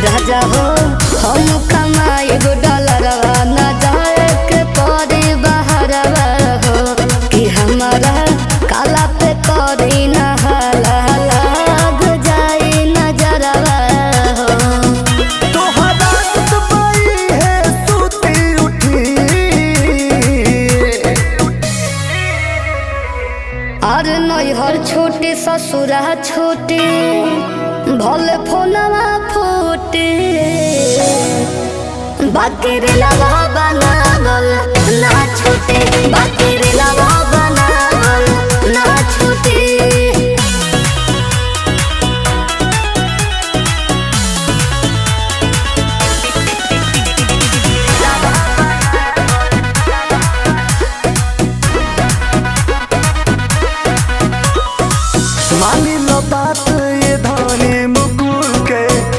राजा हो हम कमाए गो डॉलरवा न जाए के पड़े बहरवा हो कि हमारा काला पे करी न हाला लाग जाए नजरवा हो। तोहरा दुबई है सूती उठी और नैहर छोटे ससुरा छोटे भले फोनवा फूटे बाकी रे लवा बनावल ना छूटे बाकी रे लवा बना